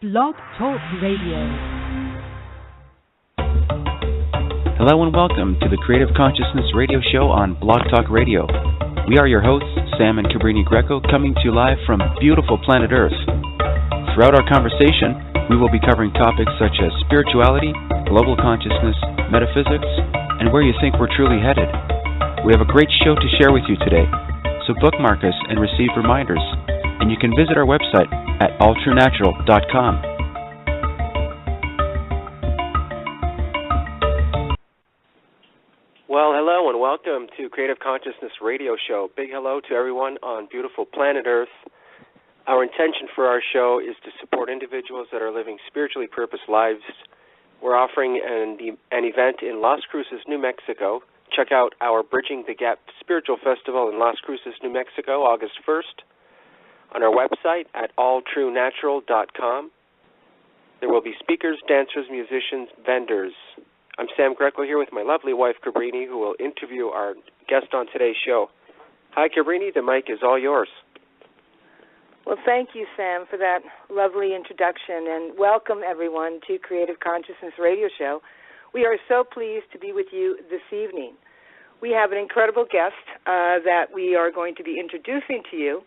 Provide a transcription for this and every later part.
Blog Talk Radio. Hello and welcome to the Creative Consciousness Radio Show on Blog Talk Radio. We are your hosts, Sam and Cabrini Greco, coming to you live from beautiful planet Earth. Throughout our conversation, we will be covering topics such as spirituality, global consciousness, metaphysics, and where you think we're truly headed. We have a great show to share with you today, so bookmark us and receive reminders. And you can visit our website at alltruenatural.com. Well, hello and welcome to Creative Consciousness Radio Show. Big hello to everyone on beautiful planet Earth. Our intention for our show is to support individuals that are living spiritually purposed lives. We're offering an event in Las Cruces, New Mexico. Check out our Bridging the Gap Spiritual Festival in Las Cruces, New Mexico, August 1st. On our website at alltruenatural.com. There will be speakers, dancers, musicians, vendors. I'm Sam Greco here with my lovely wife, Cabrini, who will interview our guest on today's show. Hi, Cabrini. The mic is all yours. Well, thank you, Sam, for that lovely introduction, and welcome, everyone, to Creative Consciousness Radio Show. We are so pleased to be with you this evening. We have an incredible guest that we are going to be introducing to you.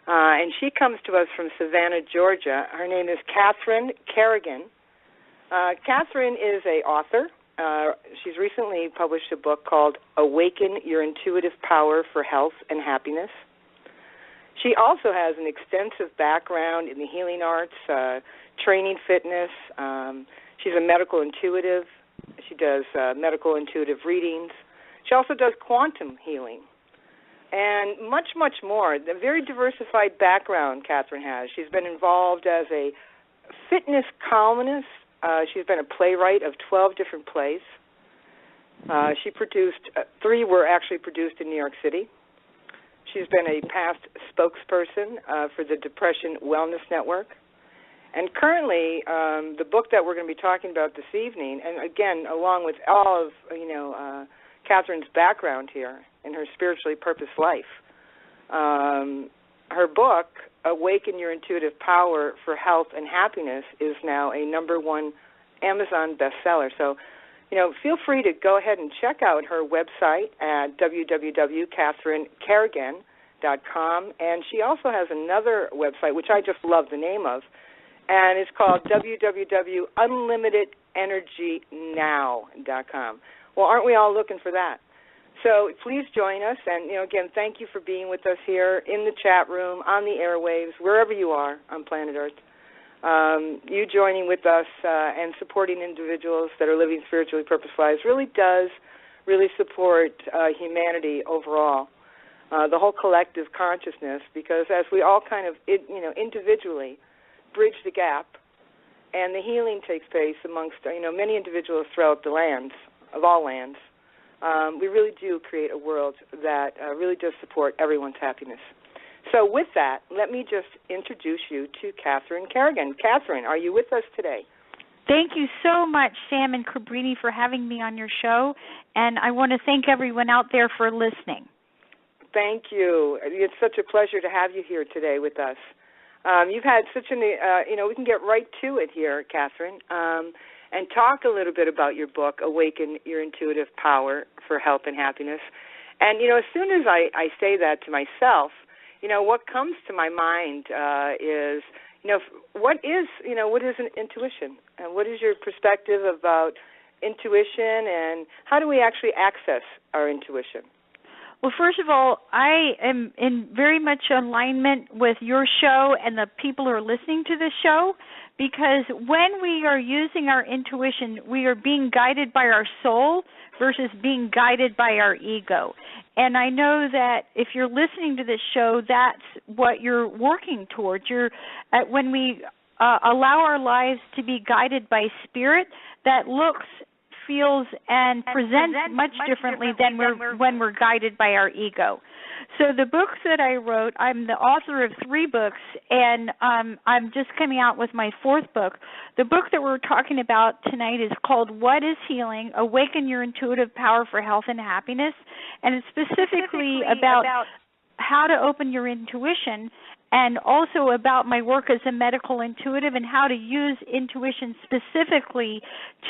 And she comes to us from Savannah, Georgia. Her name is Carrigan. Catherine is an author. She's recently published a book called Awaken, Your Intuitive Power for Health and Happiness. She also has an extensive background in the healing arts, training fitness. She's a medical intuitive. She does medical intuitive readings. She also does quantum healing. And much, much more. A very diversified background Catherine has. She's been involved as a fitness columnist. She's been a playwright of 12 different plays. She produced, 3 were actually produced in New York City. She's been a past spokesperson for the Depression Wellness Network. And currently, the book that we're going to be talking about this evening, and again, along with all of, Catherine's background here in her spiritually purposed life. Her book, Awaken Your Intuitive Power for Health and Happiness, is now a #1 Amazon bestseller. So, feel free to go ahead and check out her website at www.catherinecarrigan.com. And she also has another website, which I just love the name of, and it's called www.unlimitedenergynow.com. Well, aren't we all looking for that? So please join us, and again, thank you for being with us here in the chat room, on the airwaves, wherever you are on planet Earth. You joining with us and supporting individuals that are living spiritually purposeful lives really does support humanity overall, the whole collective consciousness, because as we all kind of individually bridge the gap, and the healing takes place amongst many individuals throughout the lands. Of all lands, we really do create a world that really does support everyone's happiness. So with that, let me just introduce you to Catherine Carrigan. Catherine, are you with us today? Thank you so much, Sam and Cabrini, for having me on your show, and I want to thank everyone out there for listening. Thank you. It's such a pleasure to have you here today with us. You've had such an, we can get right to it here, Catherine. And talk a little bit about your book, Awaken Your Intuitive Power for Health and Happiness. And, as soon as I say that to myself, what comes to my mind is, what is an intuition? And what is your perspective about intuition, and how do we actually access our intuition? Well, first of all, I am in very much alignment with your show and the people who are listening to this show, because when we are using our intuition, we are being guided by our soul versus being guided by our ego. And I know that if you're listening to this show, that's what you're working towards. When we allow our lives to be guided by spirit, that looks, feels, and presents much differently than when we're guided by our ego. So the books that I wrote, I'm the author of 3 books, and I'm just coming out with my 4th book. The book that we're talking about tonight is called What is Healing? Awaken Your Intuitive Power for Health and Happiness, and it's specifically about how to open your intuition and also about my work as a medical intuitive and how to use intuition specifically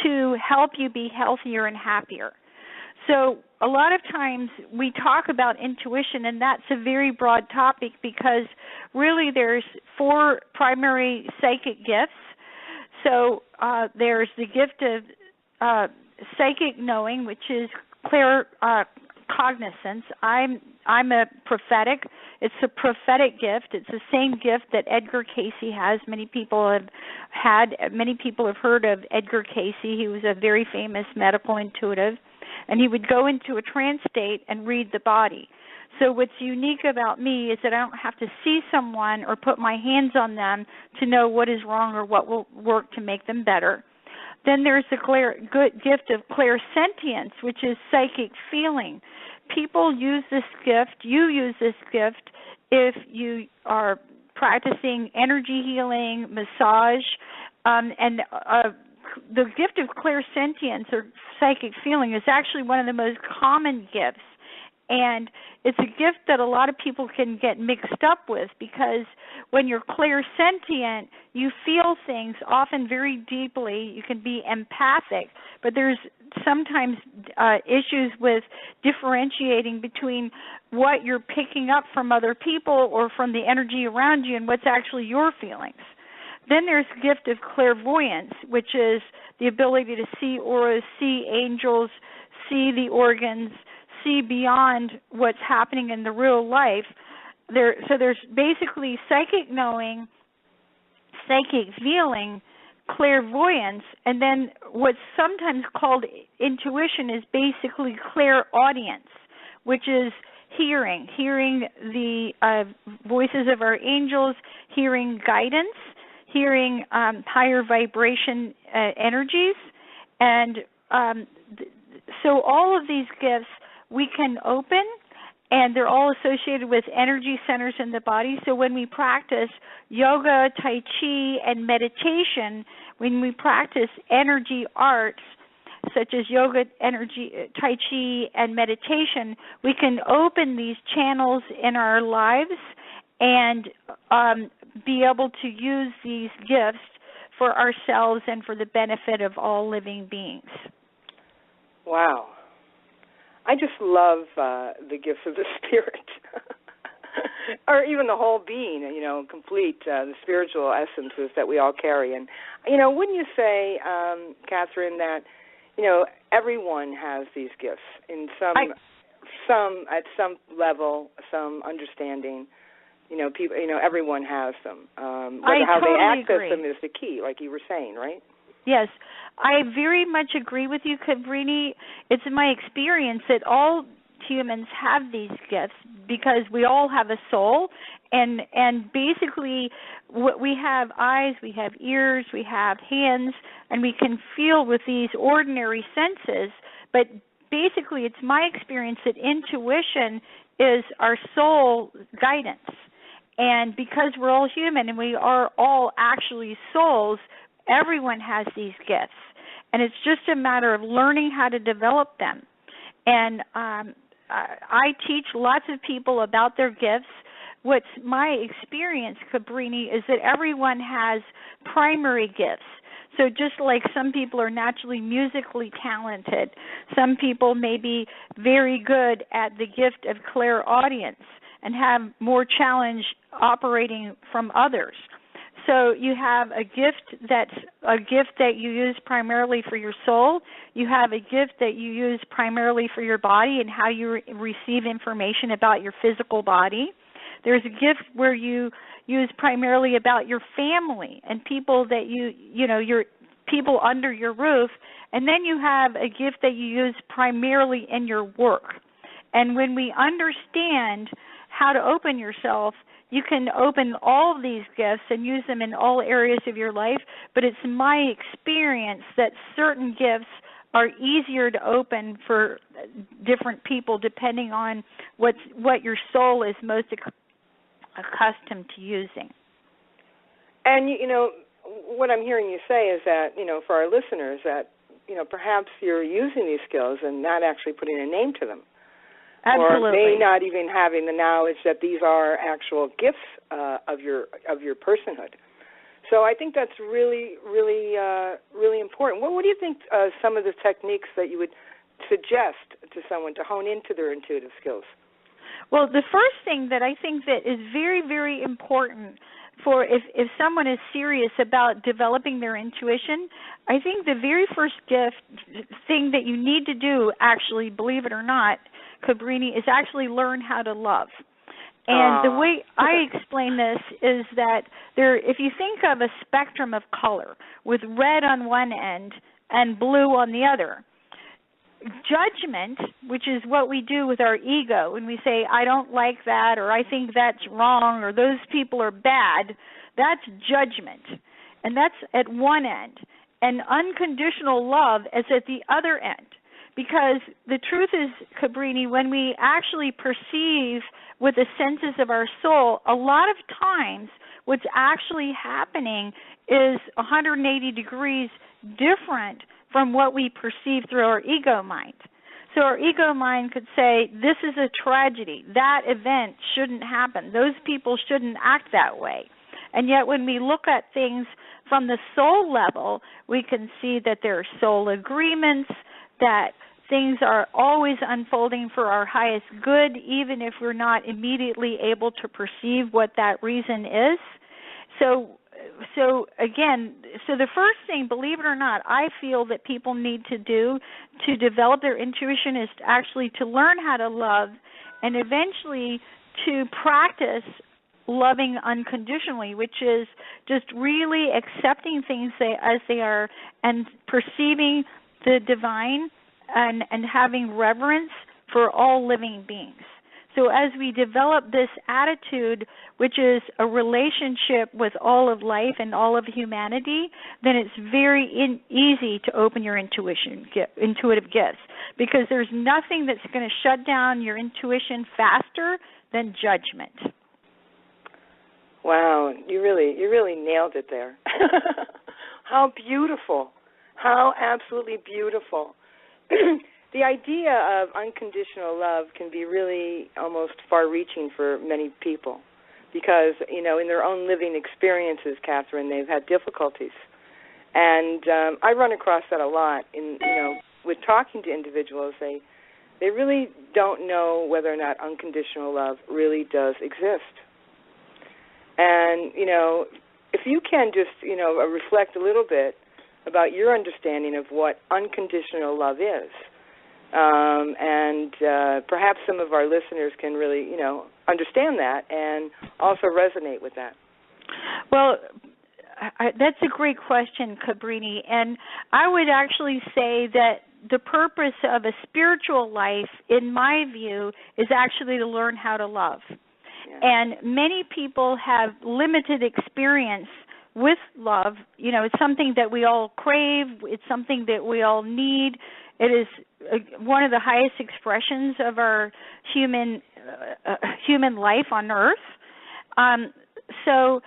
to help you be healthier and happier. So a lot of times we talk about intuition, and that's a very broad topic because really there's 4 primary psychic gifts. So there's the gift of psychic knowing, which is claircognizance. I'm a prophetic. It's a prophetic gift. It's the same gift that Edgar Cayce has. Many people have heard of Edgar Cayce. He was a very famous medical intuitive, and he would go into a trance state and read the body. So what's unique about me is that I don't have to see someone or put my hands on them to know what is wrong or what will work to make them better. Then there's the gift of clairsentience, which is psychic feeling. People use this gift, you use this gift if you are practicing energy healing, massage, and the gift of clairsentience or psychic feeling is actually one of the most common gifts. And it's a gift that a lot of people can get mixed up with because when you're clairsentient, you feel things often very deeply. You can be empathic, but there's sometimes issues with differentiating between what you're picking up from other people or from the energy around you and what's actually your feelings. Then there's the gift of clairvoyance, which is the ability to see auras, see angels, see the organs, see beyond what's happening in the real life. So there's basically psychic knowing, psychic feeling, clairvoyance, and then what's sometimes called intuition is basically clairaudience, which is hearing the voices of our angels, hearing guidance, hearing higher vibration energies, and so all of these gifts we can open, and they're all associated with energy centers in the body. So when we practice yoga, tai chi, and meditation, when we practice energy arts, such as yoga, energy, tai chi, and meditation, we can open these channels in our lives and be able to use these gifts for ourselves and for the benefit of all living beings. Wow. I just love the gifts of the spirit, or even the whole being, complete the spiritual essences that we all carry. And, wouldn't you say, Catherine, that, everyone has these gifts in some at some level, some understanding. People, everyone has them. How they access them is the key, like you were saying, right? Yes, I very much agree with you, Cabrini. It's my experience that all humans have these gifts because we all have a soul, and basically we have eyes, we have ears, we have hands, and we can feel with these ordinary senses, but basically it's my experience that intuition is our soul guidance. And because we're all human and we are all actually souls, everyone has these gifts. And it's just a matter of learning how to develop them. And I teach lots of people about their gifts. What's my experience, Cabrini, is that everyone has primary gifts. So just like some people are naturally musically talented, some people may be very good at the gift of clairaudience and have more challenge operating from others. So you have a gift that you use primarily for your soul. You have a gift that you use primarily for your body and how you receive information about your physical body. There's a gift where you use primarily about your family and people that your people under your roof. And then you have a gift that you use primarily in your work. And when we understand how to open yourself, you can open all of these gifts and use them in all areas of your life, but it's my experience that certain gifts are easier to open for different people depending on what your soul is most accustomed to using. And, what I'm hearing you say is that, for our listeners, that, perhaps you're using these skills and not actually putting a name to them. Absolutely. Or may not even having the knowledge that these are actual gifts of your personhood. So I think that's really, really, really important. What do you think some of the techniques that you would suggest to someone to hone into their intuitive skills? Well, the first thing that I think that is very, very important for if someone is serious about developing their intuition, I think the very first thing that you need to do, actually, believe it or not, Cabrini, is actually learn how to love. And the way I explain this is that if you think of a spectrum of color with red on one end and blue on the other, judgment, which is what we do with our ego when we say, I don't like that, or I think that's wrong, or those people are bad, that's judgment. And that's at one end. And unconditional love is at the other end. Because the truth is, Cabrini, when we actually perceive with the senses of our soul, a lot of times what's actually happening is 180 degrees different from what we perceive through our ego mind. So our ego mind could say, this is a tragedy. That event shouldn't happen. Those people shouldn't act that way. And yet when we look at things from the soul level, we can see that there are soul agreements, that things are always unfolding for our highest good, even if we're not immediately able to perceive what that reason is. So the first thing, believe it or not, I feel that people need to do to develop their intuition is actually to learn how to love and eventually to practice loving unconditionally, which is just really accepting things as they are and perceiving the divine and having reverence for all living beings. So as we develop this attitude, which is a relationship with all of life and all of humanity, then it's very easy to open your intuitive gifts, because there's nothing that's going to shut down your intuition faster than judgment. Wow, you really nailed it there. How beautiful. How absolutely beautiful. The idea of unconditional love can be really almost far-reaching for many people because, in their own living experiences, Catherine, they've had difficulties. And I run across that a lot with talking to individuals. They really don't know whether or not unconditional love really does exist. And, if you can just, reflect a little bit about your understanding of what unconditional love is, and perhaps some of our listeners can really, understand that and also resonate with that. Well, that's a great question, Cabrini, and I would actually say that the purpose of a spiritual life, in my view, is actually to learn how to love. Yeah. And many people have limited experience with love. It's something that we all crave. It's something that we all need. It is one of the highest expressions of our human life on Earth. So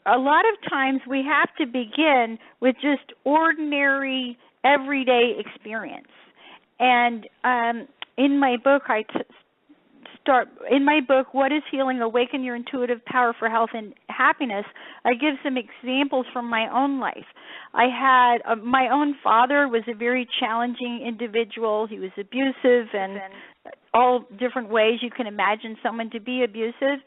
a lot of times we have to begin with just ordinary, everyday experience. And in my book, What is Healing? Awaken Your Intuitive Power for Health and Happiness, I give some examples from my own life. I had my own father was a very challenging individual. He was abusive and all different ways you can imagine someone to be abusive.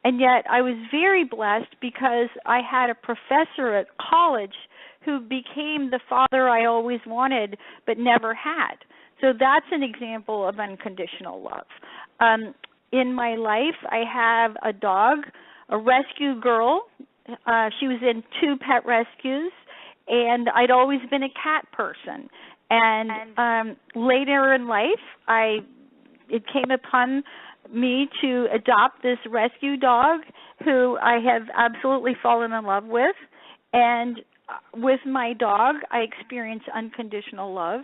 And yet I was very blessed because I had a professor at college who became the father I always wanted but never had. So that's an example of unconditional love. In my life, I have a dog, a rescue girl. She was in 2 pet rescues, and I'd always been a cat person. And later in life, it came upon me to adopt this rescue dog who I have absolutely fallen in love with. And with my dog, I experience unconditional love.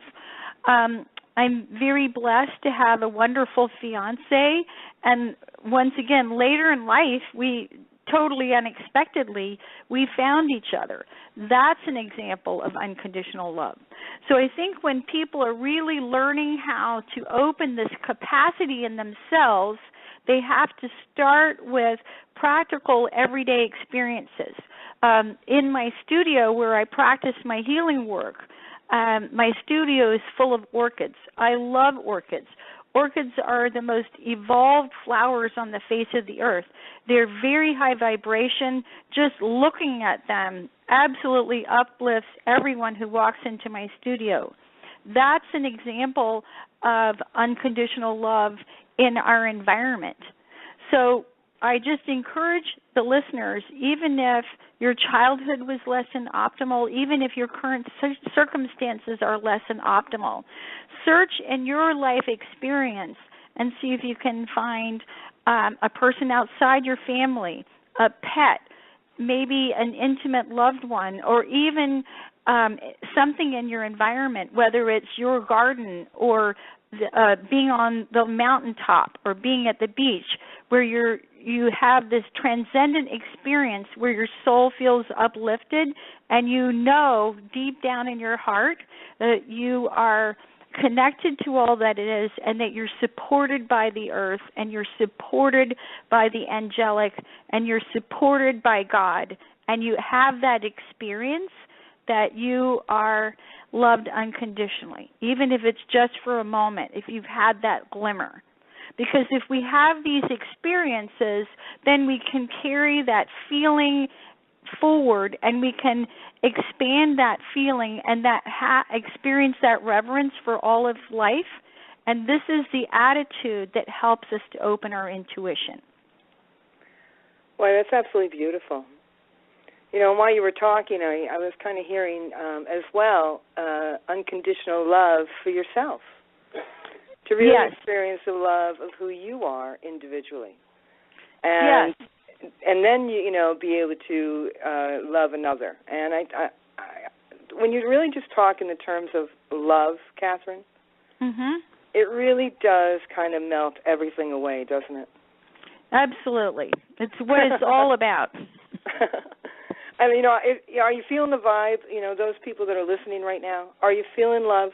I'm very blessed to have a wonderful fiancé, and once again, later in life, we totally unexpectedly, we found each other. That's an example of unconditional love. So I think when people are really learning how to open this capacity in themselves, they have to start with practical everyday experiences. In my studio where I practice my healing work, my studio is full of orchids. I love orchids. Orchids are the most evolved flowers on the face of the earth. They're very high vibration. Just looking at them absolutely uplifts everyone who walks into my studio. That's an example of unconditional love in our environment. So I just encourage the listeners, even if your childhood was less than optimal, even if your current circumstances are less than optimal, search in your life experience and see if you can find a person outside your family, a pet, maybe an intimate loved one, or even something in your environment, whether it's your garden or being on the mountaintop or being at the beach, where you have this transcendent experience where your soul feels uplifted and you know deep down in your heart that you are connected to all that it is and that you're supported by the earth and you're supported by the angelic and you're supported by God, and you have that experience that you are loved unconditionally, even if it's just for a moment, if you've had that glimmer. Because if we have these experiences, then we can carry that feeling forward and we can expand that feeling and that experience that reverence for all of life. And this is the attitude that helps us to open our intuition. Well, that's absolutely beautiful. You know, while you were talking, I was kind of hearing as well unconditional love for yourself. To really experience the love of who you are individually. And and then, you know, be able to love another. And I when you really just talk in the terms of love, Catherine, it really does kind of melt everything away, doesn't it? Absolutely. It's what it's all about. I mean, you know, are you feeling the vibe? You know, those people that are listening right now, are you feeling love?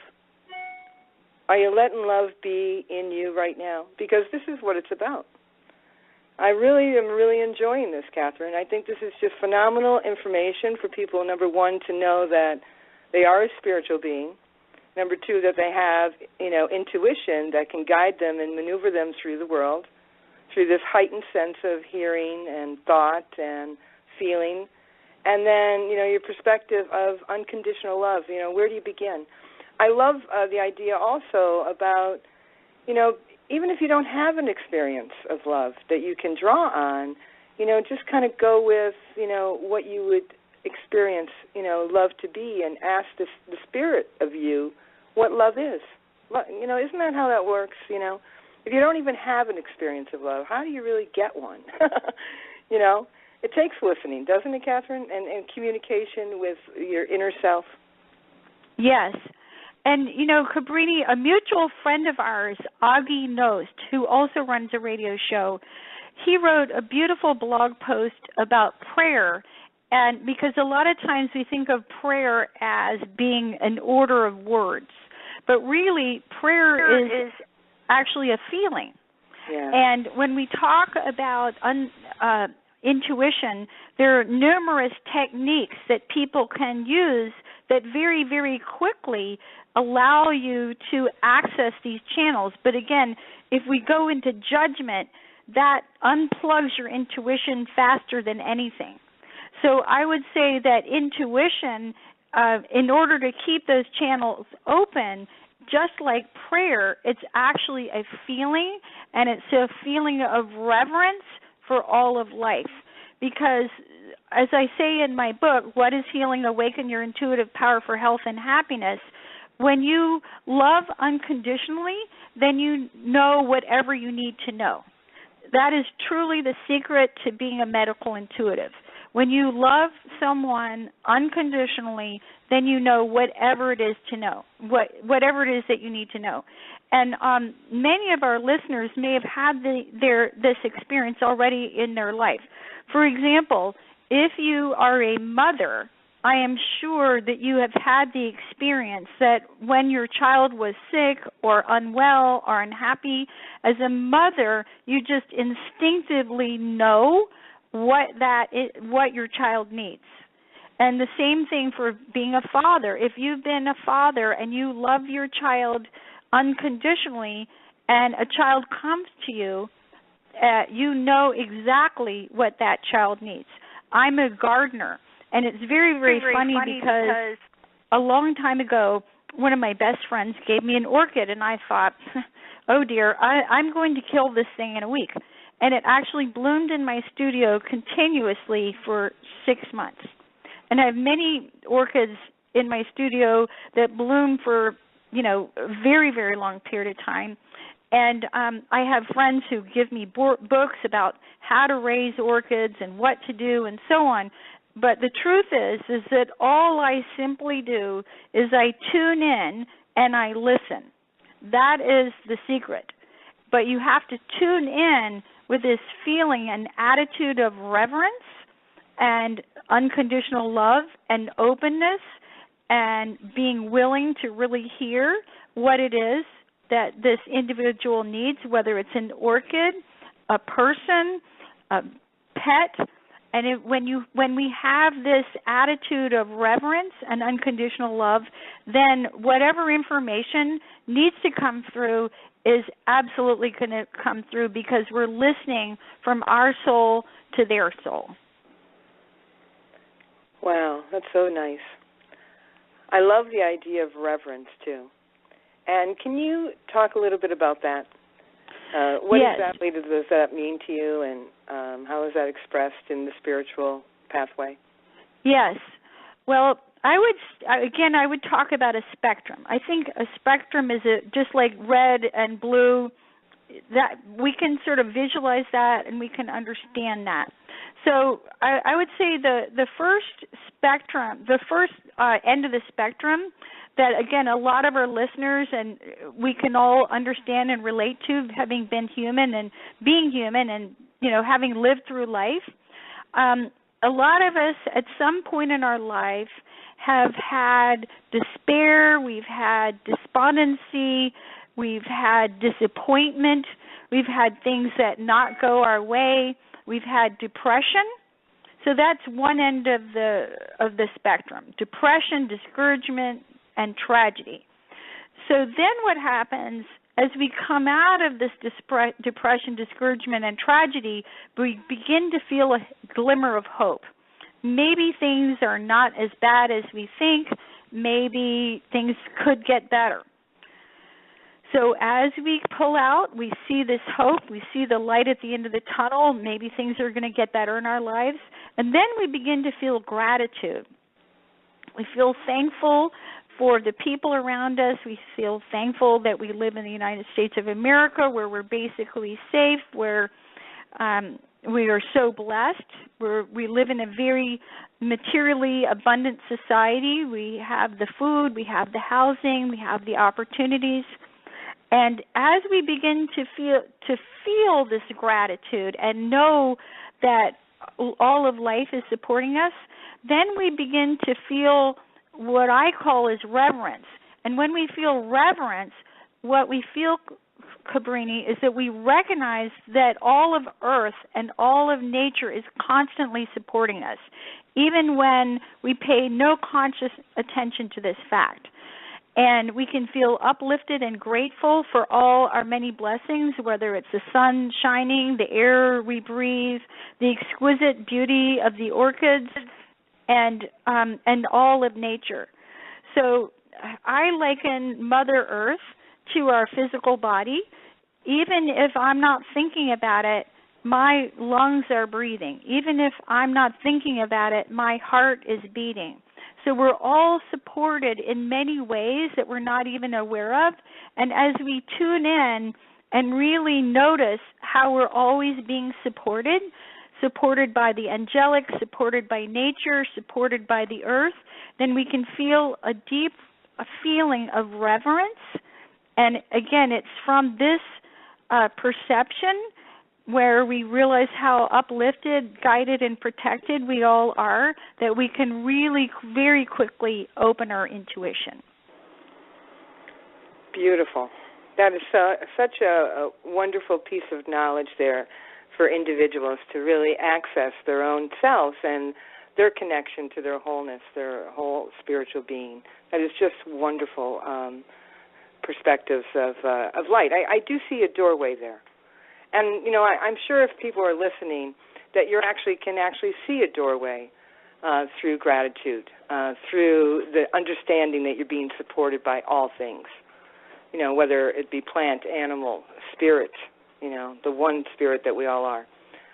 Are you letting love be in you right now? Because this is what it's about. I really am enjoying this, Catherine. I think this is just phenomenal information for people, number one, to know that they are a spiritual being. Number two, that they have, you know, intuition that can guide them and maneuver them through the world, through this heightened sense of hearing and thought and feeling. And then, you know, your perspective of unconditional love. You know, where do you begin? I love the idea also about, you know, even if you don't have an experience of love that you can draw on, you know, just kind of go with, you know, what you would experience, you know, love to be, and ask the spirit of you what love is. You know, isn't that how that works, you know? If you don't even have an experience of love, how do you really get one? You know, it takes listening, doesn't it, Catherine, and communication with your inner self? Yes. And, you know, Cabrini, a mutual friend of ours, Augie Nost, who also runs a radio show, he wrote a beautiful blog post about prayer. And because a lot of times we think of prayer as being an order of words, but really prayer is actually a feeling. Yeah. And when we talk about intuition, there are numerous techniques that people can use that very, very quickly allow you to access these channels. But again, if we go into judgment, that unplugs your intuition faster than anything. So I would say that intuition, in order to keep those channels open, just like prayer, it's actually a feeling, and it's a feeling of reverence for all of life. Because, as I say in my book, What is Healing? Awaken Your Intuitive Power for Health and Happiness, when you love unconditionally, then you know whatever you need to know. That is truly the secret to being a medical intuitive. When you love someone unconditionally, then you know whatever it is to know, whatever it is that you need to know. And many of our listeners may have had this experience already in their life. For example, if you are a mother I am sure that you have had the experience that when your child was sick or unwell or unhappy, as a mother, you just instinctively know what your child needs. And the same thing for being a father. If you've been a father and you love your child unconditionally and a child comes to you, you know exactly what that child needs. I'm a gardener, and it's very, very funny because a long time ago, one of my best friends gave me an orchid, and I thought, oh dear, I'm going to kill this thing in a week. And it actually bloomed in my studio continuously for 6 months. And I have many orchids in my studio that bloom for, a very, very long period of time. And I have friends who give me books about how to raise orchids and what to do and so on. But the truth is that all I simply do is I tune in and I listen. That is the secret. But you have to tune in with this feeling and attitude of reverence and unconditional love and openness and being willing to really hear what it is that this individual needs, whether it's an orchid, a person, a pet. And when we have this attitude of reverence and unconditional love, then whatever information needs to come through is absolutely going to come through because we're listening from our soul to their soul. Wow, that's so nice. I love the idea of reverence, too. And can you talk a little bit about that? What yes. exactly does that mean to you, and how is that expressed in the spiritual pathway? Yes. Well, I would talk about a spectrum. I think a spectrum is just like red and blue. That we can sort of visualize that, and we can understand that. So I would say the first spectrum, the first end of the spectrum, that, again, a lot of our listeners and we can all understand and relate to, having been human and being human and, having lived through life. A lot of us at some point in our life have had despair, we've had despondency, we've had disappointment, we've had things that not go our way, we've had depression. So that's one end of the spectrum: depression, discouragement, and tragedy. So then what happens as we come out of this depression, discouragement, and tragedy, we begin to feel a glimmer of hope. Maybe things are not as bad as we think. Maybe things could get better. So as we pull out, we see this hope, we see the light at the end of the tunnel, maybe things are going to get better in our lives, and then we begin to feel gratitude. We feel thankful for the people around us. We feel thankful that we live in the United States of America, where we're basically safe, where we are so blessed. We live in a very materially abundant society. We have the food, we have the housing, we have the opportunities. And as we begin to feel this gratitude and know that all of life is supporting us, then we begin to feel what I call is reverence. And when we feel reverence, what we feel, Cabrini, is that we recognize that all of Earth and all of nature is constantly supporting us, even when we pay no conscious attention to this fact. And we can feel uplifted and grateful for all our many blessings, whether it's the sun shining, the air we breathe, the exquisite beauty of the orchids, and all of nature. So I liken Mother Earth to our physical body. Even if I'm not thinking about it, my lungs are breathing. Even if I'm not thinking about it, my heart is beating. So we're all supported in many ways that we're not even aware of. And as we tune in and really notice how we're always being supported by the angelic, supported by nature, supported by the earth, then we can feel a deep feeling of reverence. And again, it's from this perception where we realize how uplifted, guided, and protected we all are, that we can really very quickly open our intuition. Beautiful. That is such a wonderful piece of knowledge there for individuals to really access their own selves and their connection to their wholeness, their whole spiritual being. That is just wonderful perspectives of light. I do see a doorway there. And, you know, I'm sure if people are listening that you can actually see a doorway through gratitude, through the understanding that you're being supported by all things, you know, whether it be plant, animal, spirit, you know, the one spirit that we all are.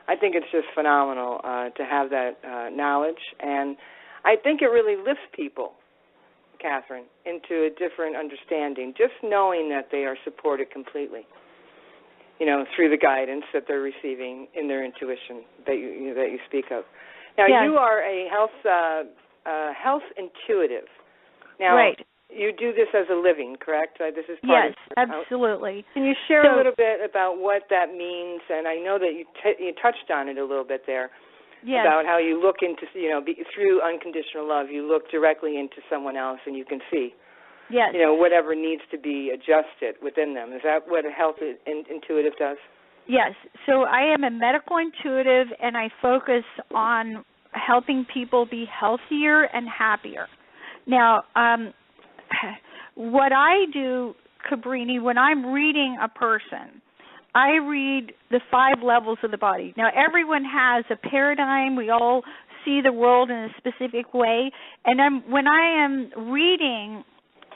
I think it's just phenomenal to have that knowledge, and I think it really lifts people, Catherine, into a different understanding, just knowing that they are supported completely, you know, through the guidance that they're receiving in their intuition that you speak of. Now, yes. You are a health intuitive. Now, right. You do this as a living, correct? This is Yes, part absolutely. Can you share a little bit about what that means? And I know that you touched on it a little bit there. Yes. About how you look into, you know, through unconditional love, you look directly into someone else and you can see, yes, you know, whatever needs to be adjusted within them. Is that what a health intuitive does? Yes. So I am a medical intuitive, and I focus on helping people be healthier and happier. Now, what I do, Cabrini, when I'm reading a person, I read the 5 levels of the body. Now, everyone has a paradigm. We all see the world in a specific way. And when I am reading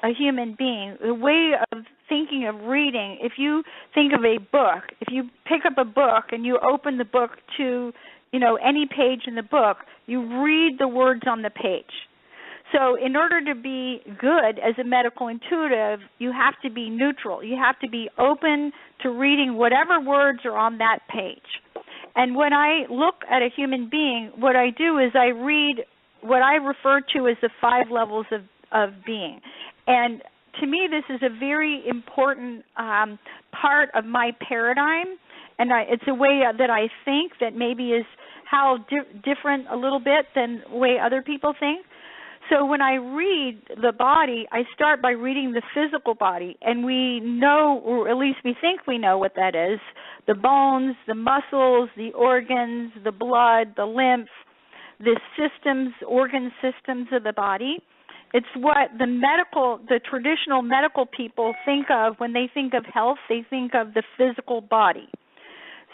a human being, the way of thinking of reading, if you think of a book, if you pick up a book and you open the book to, you know, any page in the book, you read the words on the page. So in order to be good as a medical intuitive, you have to be neutral. You have to be open to reading whatever words are on that page. And when I look at a human being, what I do is I read what I refer to as the 5 levels of being. And to me, this is a very important part of my paradigm, and it's a way that I think that maybe is how different a little bit than the way other people think. So when I read the body, I start by reading the physical body, and we know, or at least we think we know what that is, the bones, the muscles, the organs, the blood, the lymph, the systems, organ systems of the body. It's what the traditional medical people think of when they think of health. They think of the physical body.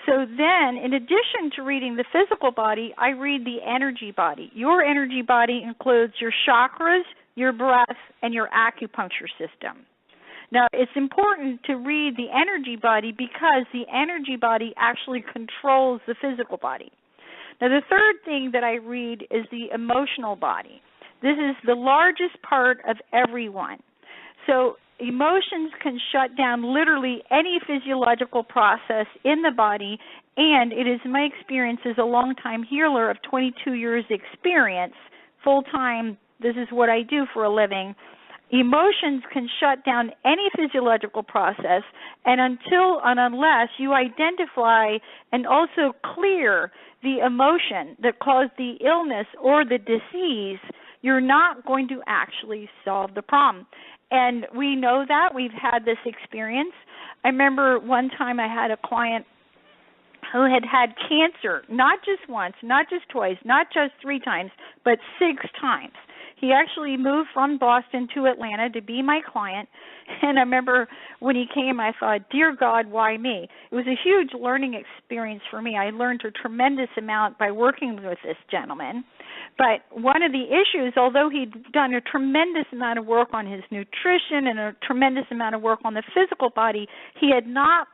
So then, in addition to reading the physical body, I read the energy body. Your energy body includes your chakras, your breath, and your acupuncture system. Now, it's important to read the energy body because the energy body actually controls the physical body. Now, the third thing that I read is the emotional body. This is the largest part of everyone. So emotions can shut down literally any physiological process in the body, and it is my experience as a longtime healer of 22 years experience, full-time, this is what I do for a living. Emotions can shut down any physiological process, and unless you identify and also clear the emotion that caused the illness or the disease, you're not going to actually solve the problem. And we know that. We've had this experience. I remember one time I had a client who had cancer, not just once, not just twice, not just 3 times, but 6 times. He actually moved from Boston to Atlanta to be my client, and I remember when he came, I thought, dear God, why me? It was a huge learning experience for me. I learned a tremendous amount by working with this gentleman. But one of the issues, although he'd done a tremendous amount of work on his nutrition and a tremendous amount of work on the physical body, he had not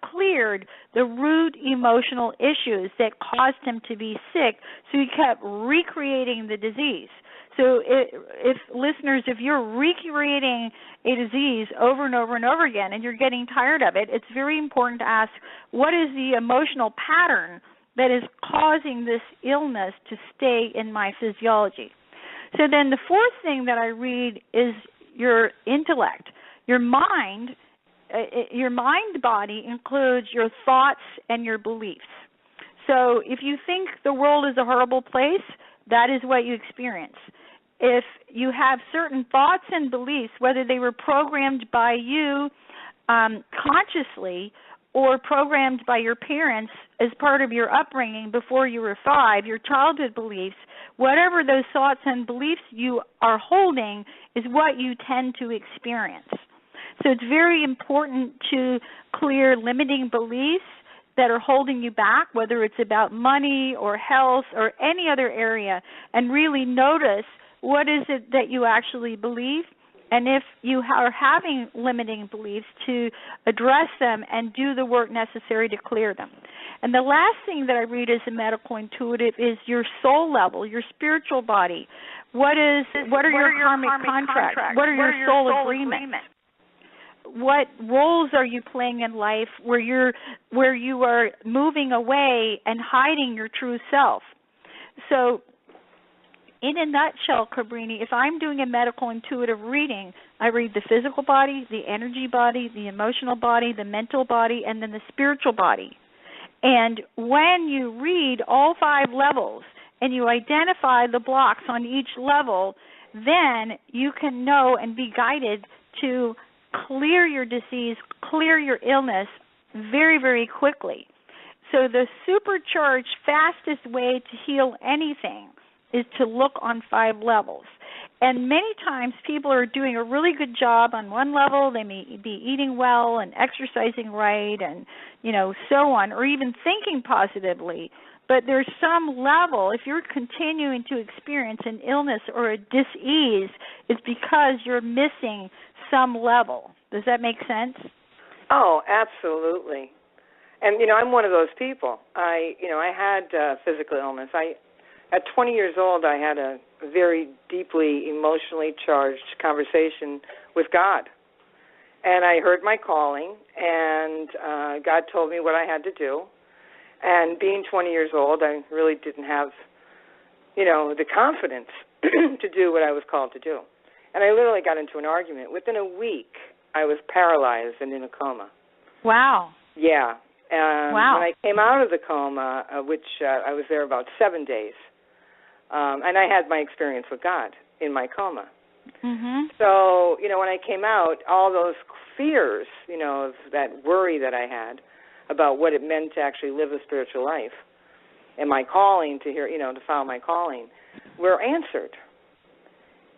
cleared the root emotional issues that caused him to be sick, so he kept recreating the disease. So if listeners, if you're recreating a disease over and over and over again and you're getting tired of it, it's very important to ask, what is the emotional pattern that is causing this illness to stay in my physiology? So then the fourth thing that I read is your intellect. Your mind your mind body includes your thoughts and your beliefs. So if you think the world is a horrible place, that is what you experience. If you have certain thoughts and beliefs, whether they were programmed by you consciously or programmed by your parents as part of your upbringing before you were 5, your childhood beliefs, whatever those thoughts and beliefs you are holding is what you tend to experience. So it's very important to clear limiting beliefs that are holding you back, whether it's about money or health or any other area, and really notice what is it that you actually believe, and if you are having limiting beliefs, to address them and do the work necessary to clear them. And the last thing that I read as a medical intuitive is your soul level, your spiritual body. What are your karmic contracts? What are your soul agreements? What roles are you playing in life where you are moving away and hiding your true self? So in a nutshell, Cabrini, if I'm doing a medical intuitive reading, I read the physical body, the energy body, the emotional body, the mental body, and then the spiritual body. And when you read all 5 levels and you identify the blocks on each level, then you can know and be guided to clear your disease, clear your illness very, very quickly. So the supercharged, fastest way to heal anything is to look on 5 levels. And many times people are doing a really good job on one level. They may be eating well and exercising right and, so on, or even thinking positively. But there's some level, if you're continuing to experience an illness or a dis-ease, it's because you're missing some level. Does that make sense? Oh, absolutely. And, I'm one of those people. I had physical illness. At 20 years old, I had a very deeply emotionally charged conversation with God. And I heard my calling, and God told me what I had to do. And being 20 years old, I really didn't have, the confidence to do what I was called to do. And I literally got into an argument. Within a week, I was paralyzed and in a coma. Wow. Yeah. Wow. When I came out of the coma, which I was there about 7 days, and I had my experience with God in my coma. Mm-hmm. So, when I came out, all those fears, of that worry that I had about what it meant to actually live a spiritual life and my calling to follow my calling, were answered.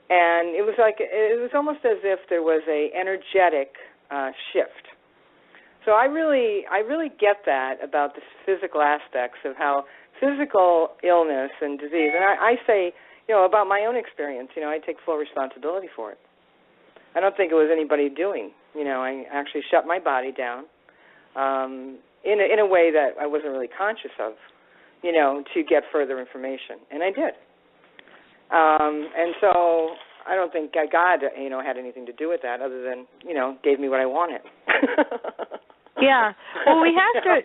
And it was almost as if there was a energetic shift. So I really get that about the physical aspects of how physical illness and disease, and I say, about my own experience, I take full responsibility for it. I don't think it was anybody doing. I actually shut my body down in a way that I wasn't really conscious of, to get further information, and I did. And so I don't think God, had anything to do with that, other than, gave me what I wanted. Yeah. Well, we have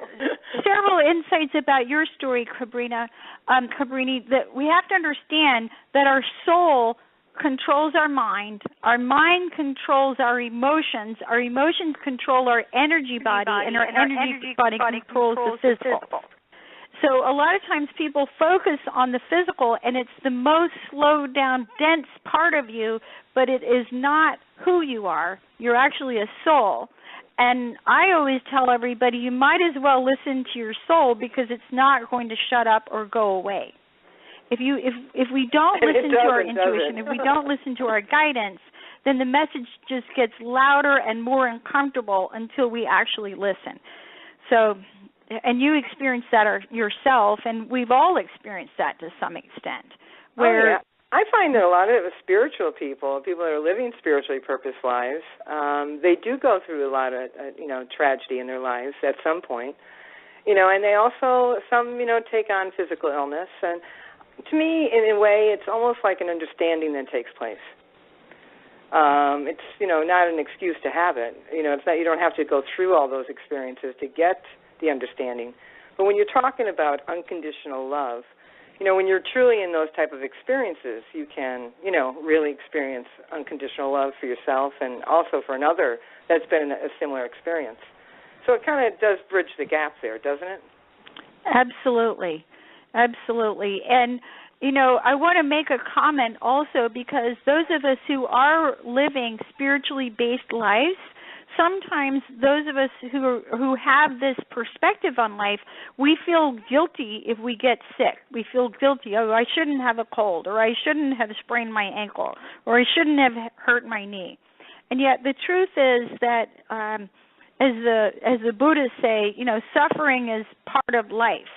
several insights about your story, Cabrini, that we have to understand that our soul controls our mind controls our emotions control our energy body, and our energy body controls the physical. So a lot of times people focus on the physical, and it's the most slowed down, dense part of you, but it is not who you are. You're actually a soul. And I always tell everybody, you might as well listen to your soul, because it's not going to shut up or go away. If we don't listen to our intuition, if we don't listen to our guidance, then the message just gets louder and more uncomfortable until we actually listen. So, and you experienced that yourself, and we've all experienced that to some extent. Where I find that a lot of spiritual people that are living spiritually purposed lives, they do go through a lot of, tragedy in their lives at some point, and they also, some, take on physical illness. And to me, in a way, it's almost like an understanding that takes place. It's, not an excuse to have it. It's not, you don't have to go through all those experiences to get the understanding. But when you're talking about unconditional love, when you're truly in those type of experiences, you can, really experience unconditional love for yourself and also for another that's been in a similar experience. So it kind of does bridge the gap there, doesn't it? Absolutely. Absolutely. And, I want to make a comment also, because those of us who are living spiritually based lives, sometimes those of us who have this perspective on life, we feel guilty if we get sick. We feel guilty. Oh, I shouldn't have a cold, or I shouldn't have sprained my ankle, or I shouldn't have hurt my knee. And yet the truth is that, as the Buddhists say, suffering is part of life.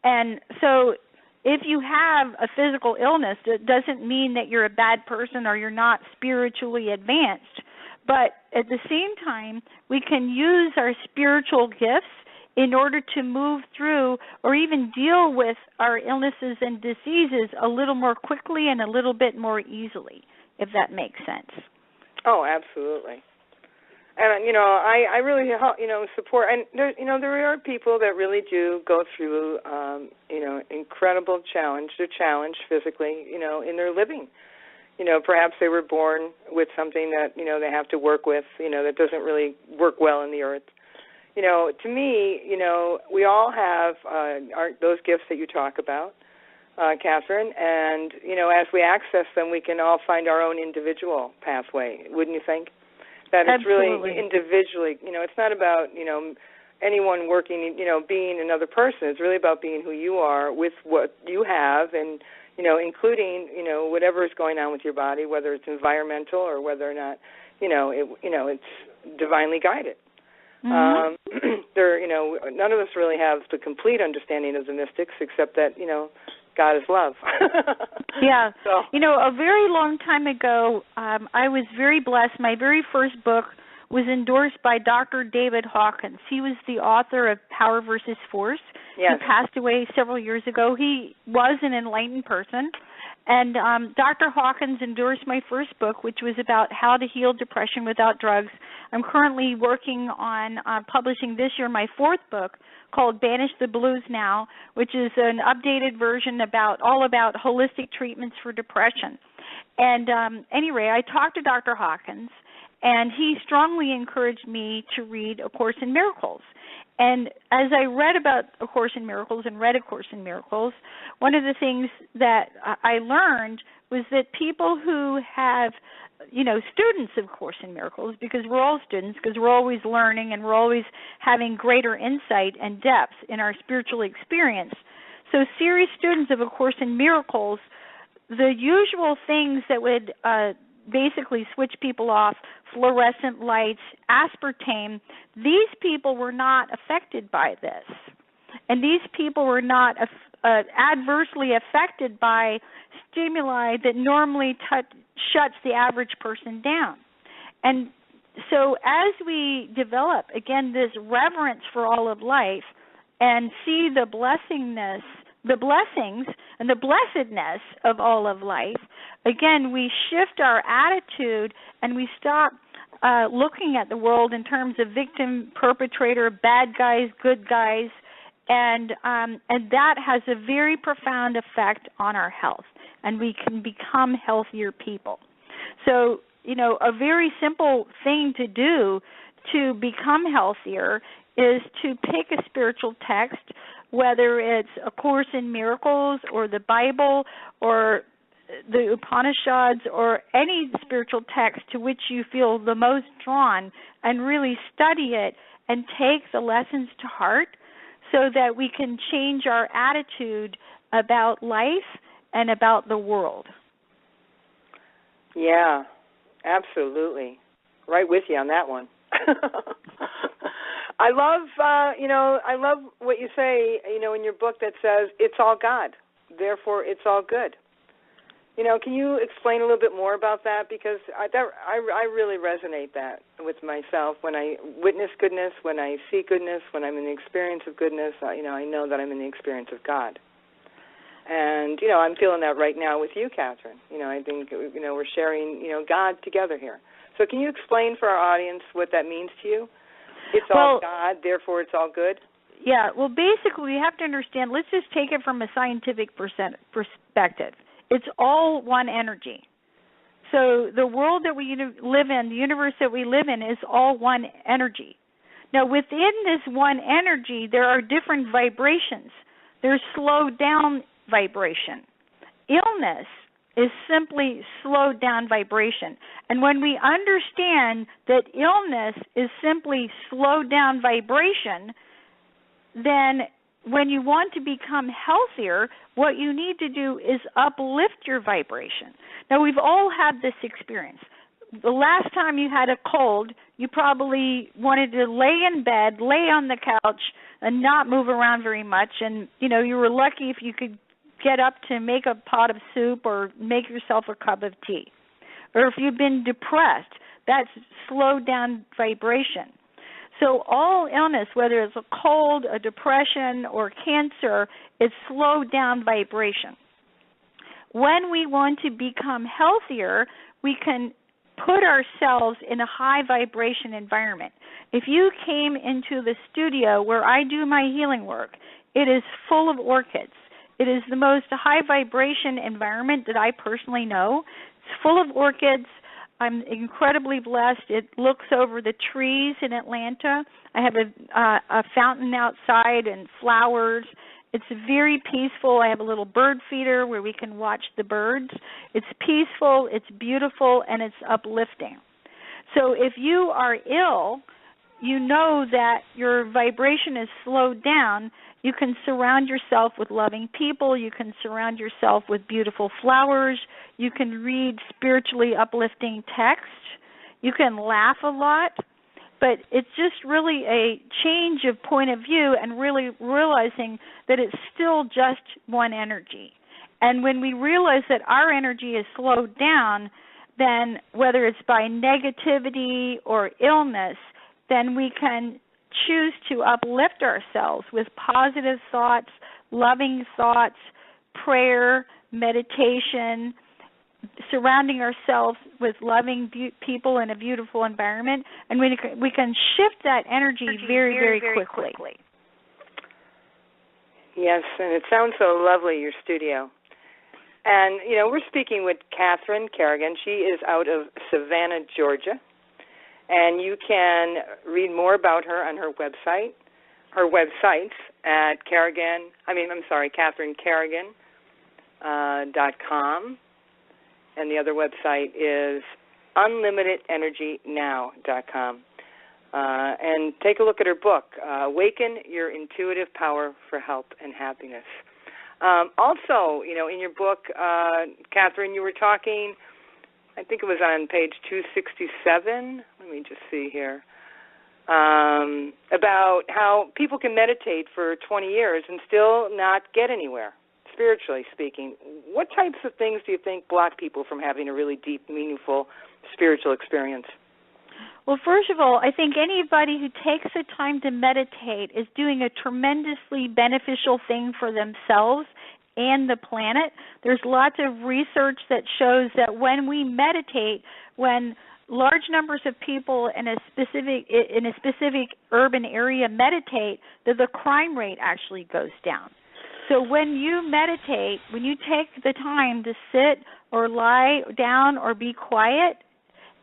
And so if you have a physical illness, it doesn't mean that you're a bad person or you're not spiritually advanced. But at the same time, we can use our spiritual gifts in order to move through or even deal with our illnesses and diseases a little more quickly and a little bit more easily, if that makes sense. Oh, absolutely. And, I really, support, and, there are people that really do go through, incredible challenge. They're challenged physically, in their living. Perhaps they were born with something that, they have to work with, that doesn't really work well in the earth. To me, we all have those gifts that you talk about, Catherine, and, as we access them, we can all find our own individual pathway, wouldn't you think? That it's Absolutely. Really individually, it's not about, anyone working, being another person. It's really about being who you are with what you have and, including, whatever is going on with your body, whether it's environmental or whether or not, it's divinely guided. Mm-hmm. None of us really have the complete understanding of the mystics except that, God is love. Yeah. So. A very long time ago, I was very blessed. My very first book was endorsed by Dr. David Hawkins. He was the author of Power versus Force. Yes. He passed away several years ago. He was an enlightened person. And Dr. Hawkins endorsed my first book, which was about how to heal depression without drugs. I'm currently working on publishing this year my fourth book, called Banish the Blues Now, which is an updated version all about holistic treatments for depression. And anyway, I talked to Dr. Hawkins, and he strongly encouraged me to read A Course in Miracles. And as I read about A Course in Miracles and read A Course in Miracles, one of the things that I learned was that people who have students of Course in Miracles, because we're all students, because we're always learning and we're always having greater insight and depth in our spiritual experience. So serious students of A Course in Miracles, the usual things that would basically switch people off, fluorescent lights, aspartame, these people were not affected by this. And these people were not adversely affected by stimuli that normally shuts the average person down. And so as we develop, again, this reverence for all of life and see the blessings and the blessedness of all of life, again, we shift our attitude and we stop looking at the world in terms of victim, perpetrator, bad guys, good guys, and that has a very profound effect on our health, and we can become healthier people. So, a very simple thing to do to become healthier is to pick a spiritual text, whether it's A Course in Miracles or the Bible or the Upanishads or any spiritual text to which you feel the most drawn, and really study it and take the lessons to heart so that we can change our attitude about life and about the world. Yeah, absolutely. Right with you on that one. I love what you say, in your book that says it's all God, therefore it's all good. Can you explain a little bit more about that? Because I really resonate that with myself. When I witness goodness, when I see goodness, when I'm in the experience of goodness, I know that I'm in the experience of God. And, I'm feeling that right now with you, Catherine. I think, we're sharing, God together here. So can you explain for our audience what that means to you? It's all God, therefore it's all good? Yeah, well, basically, we have to understand, let's just take it from a scientific perspective. It's all one energy. So the world that we live in, the universe that we live in, is all one energy. Now, within this one energy, there are different vibrations. There's slowed down vibration. Illness is simply slowed down vibration. And when we understand that illness is simply slowed down vibration, then when you want to become healthier, what you need to do is uplift your vibration. Now, we've all had this experience. The last time you had a cold, you probably wanted to lay in bed, lay on the couch, and not move around very much. And, you were lucky if you could get up to make a pot of soup or make yourself a cup of tea. Or if you've been depressed, that's slowed down vibration. So all illness, whether it's a cold, a depression, or cancer, it's slowed down vibration. When we want to become healthier, we can put ourselves in a high vibration environment. If you came into the studio where I do my healing work, it is full of orchids. It is the most high vibration environment that I personally know. It's full of orchids. I'm incredibly blessed. It looks over the trees in Atlanta. I have a fountain outside and flowers. It's very peaceful. I have a little bird feeder where we can watch the birds. It's peaceful, it's beautiful, and it's uplifting. So if you are ill, you know that your vibration is slowed down. You can surround yourself with loving people. You can surround yourself with beautiful flowers. You can read spiritually uplifting text. You can laugh a lot. But it's just really a change of point of view and really realizing that it's still just one energy. And when we realize that our energy is slowed down, then whether it's by negativity or illness, then we can choose to uplift ourselves with positive thoughts, loving thoughts, prayer, meditation, surrounding ourselves with loving people in a beautiful environment, and we can shift that energy very, very quickly. Yes, and it sounds so lovely, your studio. And, we're speaking with Carrigan. She is out of Savannah, Georgia. And you can read more about her on her websites at CatherineCarrigan.com. And the other website is unlimitedenergynow.com. And take a look at her book, Awaken Your Intuitive Power for Health and Happiness. Also, in your book, Catherine, you were talking, I think it was on page 267, let me just see here, about how people can meditate for 20 years and still not get anywhere, spiritually speaking. What types of things do you think block people from having a really deep, meaningful spiritual experience? Well, first of all, I think anybody who takes the time to meditate is doing a tremendously beneficial thing for themselves and the planet. There's lots of research that shows that when we meditate, when large numbers of people in a specific urban area meditate, that the crime rate actually goes down. So when you meditate, when you take the time to sit or lie down or be quiet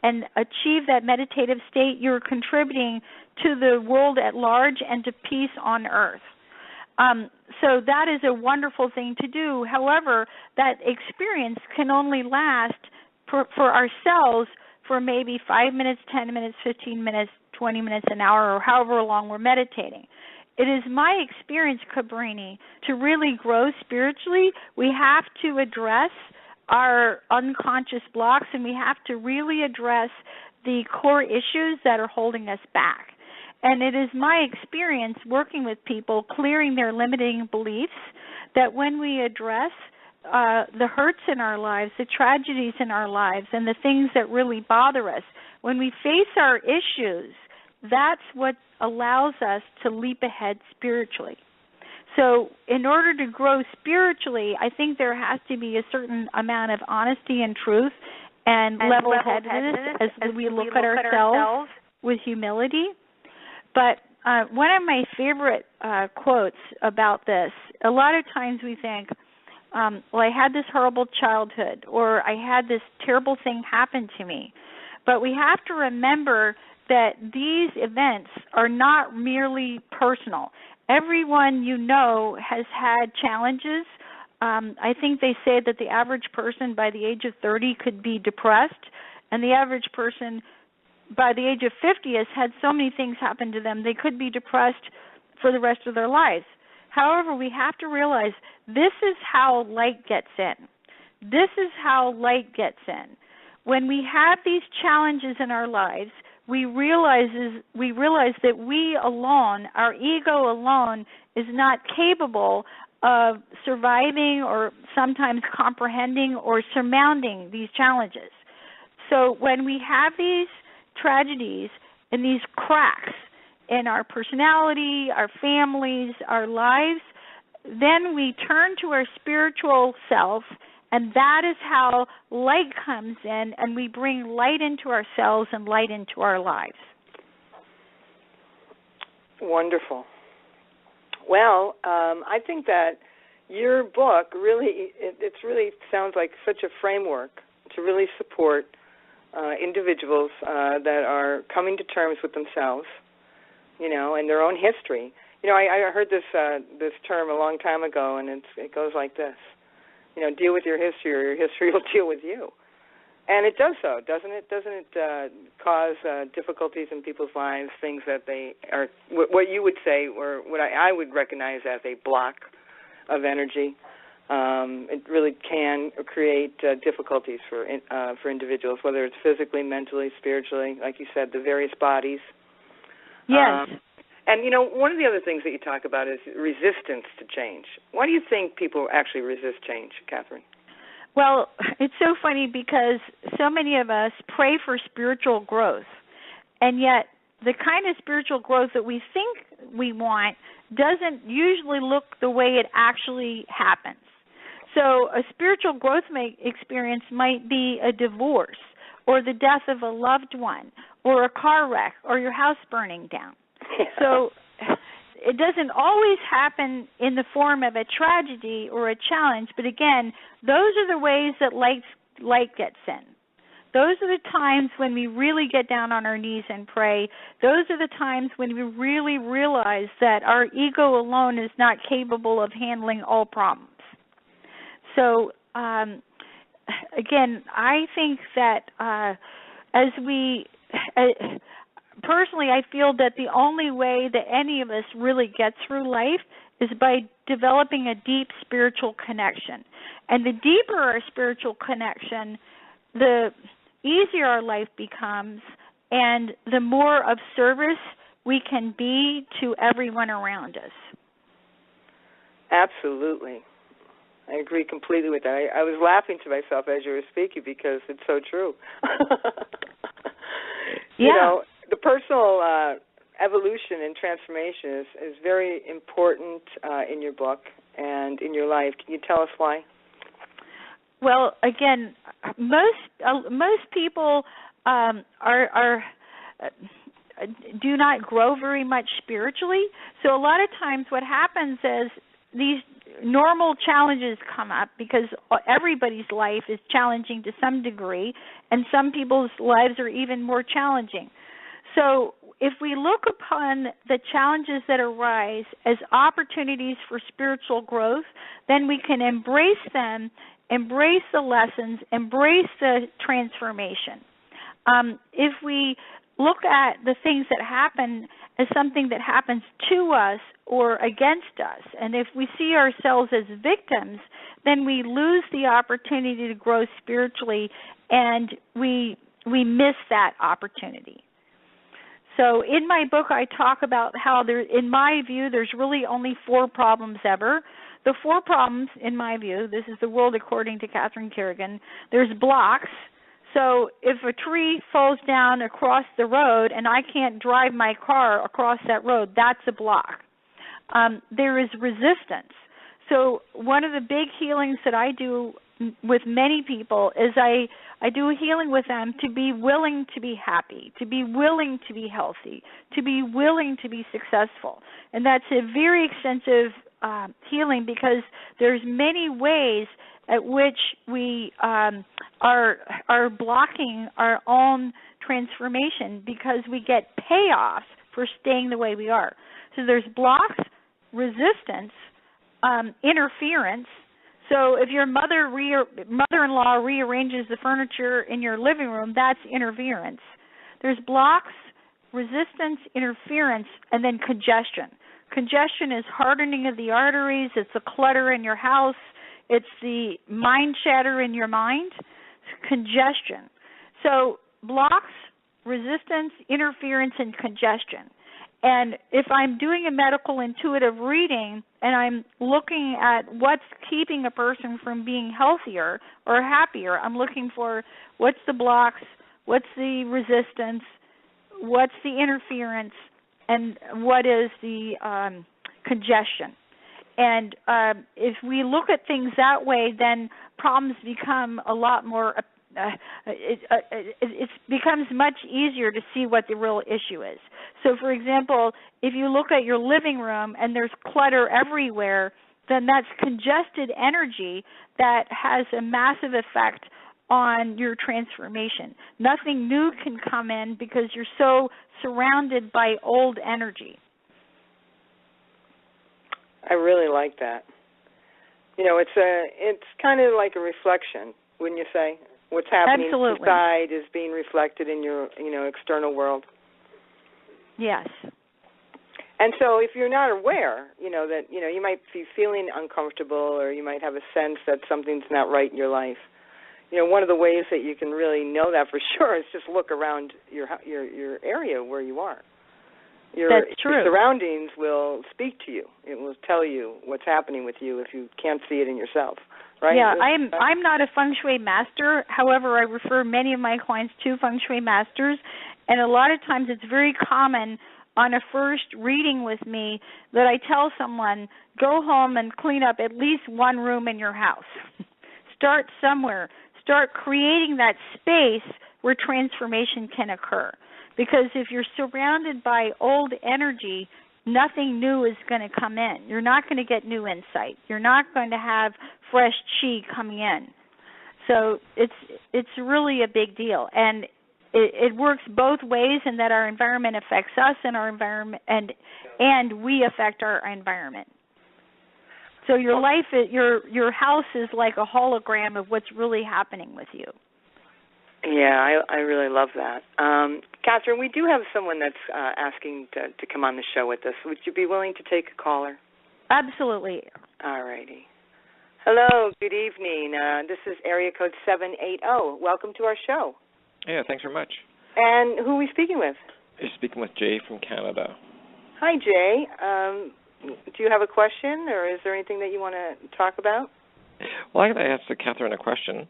and achieve that meditative state, you're contributing to the world at large and to peace on earth. So that is a wonderful thing to do. However, that experience can only last for ourselves for maybe 5 minutes, 10 minutes, 15 minutes, 20 minutes, an hour, or however long we're meditating. It is my experience, Cabrini, to really grow spiritually, we have to address our unconscious blocks, and we have to really address the core issues that are holding us back. And it is my experience working with people, clearing their limiting beliefs, that when we address the hurts in our lives, the tragedies in our lives, and the things that really bother us, when we face our issues, that's what allows us to leap ahead spiritually. So in order to grow spiritually, I think there has to be a certain amount of honesty and truth and level-headedness as we look at ourselves with humility. But one of my favorite quotes about this, a lot of times we think, well, I had this horrible childhood, or I had this terrible thing happen to me. But we have to remember that these events are not merely personal. Everyone you know has had challenges. I think they say that the average person by the age of 30 could be depressed, and the average person by the age of 50 has had so many things happen to them, they could be depressed for the rest of their lives. However, we have to realize this is how light gets in. This is how light gets in. When we have these challenges in our lives, we realize that we alone, our ego alone, is not capable of surviving or sometimes comprehending or surmounting these challenges. So when we have these tragedies and these cracks in our personality, our families, our lives, then we turn to our spiritual self, and that is how light comes in, and we bring light into ourselves and light into our lives. Wonderful. Well, I think that your book really, it really sounds like such a framework to really support individuals that are coming to terms with themselves, and their own history. I heard this term a long time ago, and it goes like this. Deal with your history, or your history will deal with you. And it does so, doesn't it? Doesn't it cause difficulties in people's lives, things that they are, what you would say, or what I would recognize as a block of energy? It really can create difficulties for individuals, whether it's physically, mentally, spiritually, like you said, the various bodies. Yes. And, one of the other things that you talk about is resistance to change. Why do you think people actually resist change, Catherine? Well, it's so funny because so many of us pray for spiritual growth, and yet the kind of spiritual growth that we think we want doesn't usually look the way it actually happens. So a spiritual growth experience might be a divorce, or the death of a loved one, or a car wreck, or your house burning down. Yeah. So it doesn't always happen in the form of a tragedy or a challenge, but again, those are the ways that light gets in. Those are the times when we really get down on our knees and pray. Those are the times when we really realize that our ego alone is not capable of handling all problems. So, again, I think that personally, I feel that the only way that any of us really get through life is by developing a deep spiritual connection. And the deeper our spiritual connection, the easier our life becomes, and the more of service we can be to everyone around us. Absolutely. I agree completely with that. I was laughing to myself as you were speaking because it's so true. Yeah. The personal evolution and transformation is very important in your book and in your life. Can you tell us why? Well, again, most people do not grow very much spiritually. So a lot of times what happens is these normal challenges come up because everybody's life is challenging to some degree, and some people's lives are even more challenging. So if we look upon the challenges that arise as opportunities for spiritual growth, then we can embrace them, embrace the lessons, embrace the transformation. If we look at the things that happen as something that happens to us or against us, and if we see ourselves as victims, then we lose the opportunity to grow spiritually, and we miss that opportunity. So in my book, I talk about how in my view, there's really only 4 problems ever. The 4 problems, in my view, this is the world according to Catherine Carrigan, there's blocks. So if a tree falls down across the road and I can't drive my car across that road, that's a block. There is resistance. So one of the big healings that I do with many people is I do a healing with them to be willing to be happy, to be willing to be healthy, to be willing to be successful. And that's a very extensive healing, because there's many ways at which we are blocking our own transformation because we get payoffs for staying the way we are. So there's blocks, resistance, interference. So if your mother-in-law rearranges the furniture in your living room, that's interference. There's blocks, resistance, interference, and then congestion. Congestion is hardening of the arteries. It's the clutter in your house. It's the mind chatter in your mind. It's congestion. So blocks, resistance, interference, and congestion. And if I'm doing a medical intuitive reading and I'm looking at what's keeping a person from being healthier or happier, I'm looking for what's the blocks, what's the resistance, what's the interference, and what is the congestion. And if we look at things that way, then problems become a lot more it becomes much easier to see what the real issue is. So, for example, if you look at your living room and there's clutter everywhere, then that's congested energy that has a massive effect on your transformation. Nothing new can come in because you're so surrounded by old energy. I really like that. You know, it's kind of like a reflection, wouldn't you say? What's happening Absolutely. inside is being reflected in your, external world. Yes. And so if you're not aware, that, you might be feeling uncomfortable, or you might have a sense that something's not right in your life. One of the ways that you can really know that for sure is just look around your area where you are. That's true. Your surroundings will speak to you. It will tell you what's happening with you if you can't see it in yourself. Right? Yeah, I'm not a feng shui master. However, I refer many of my clients to feng shui masters, and a lot of times it's very common on a first reading with me that I tell someone, go home and clean up at least one room in your house. Start somewhere. Start creating that space where transformation can occur. Because if you're surrounded by old energy, nothing new is going to come in. You're not going to get new insight. You're not going to have fresh chi coming in. So it's really a big deal, and it works both ways in that our environment affects us, and our environment and we affect our environment. So your life, your house is like a hologram of what's really happening with you. Yeah, I really love that. Catherine, we do have someone that's asking to come on the show with us. Would you be willing to take a caller? Absolutely. All righty. Hello, good evening. This is area code 780. Welcome to our show. Yeah, thanks very much. And who are we speaking with? You're speaking with Jay from Canada. Hi, Jay. Do you have a question, or is there anything that you want to talk about? Well, I got to ask Catherine a question.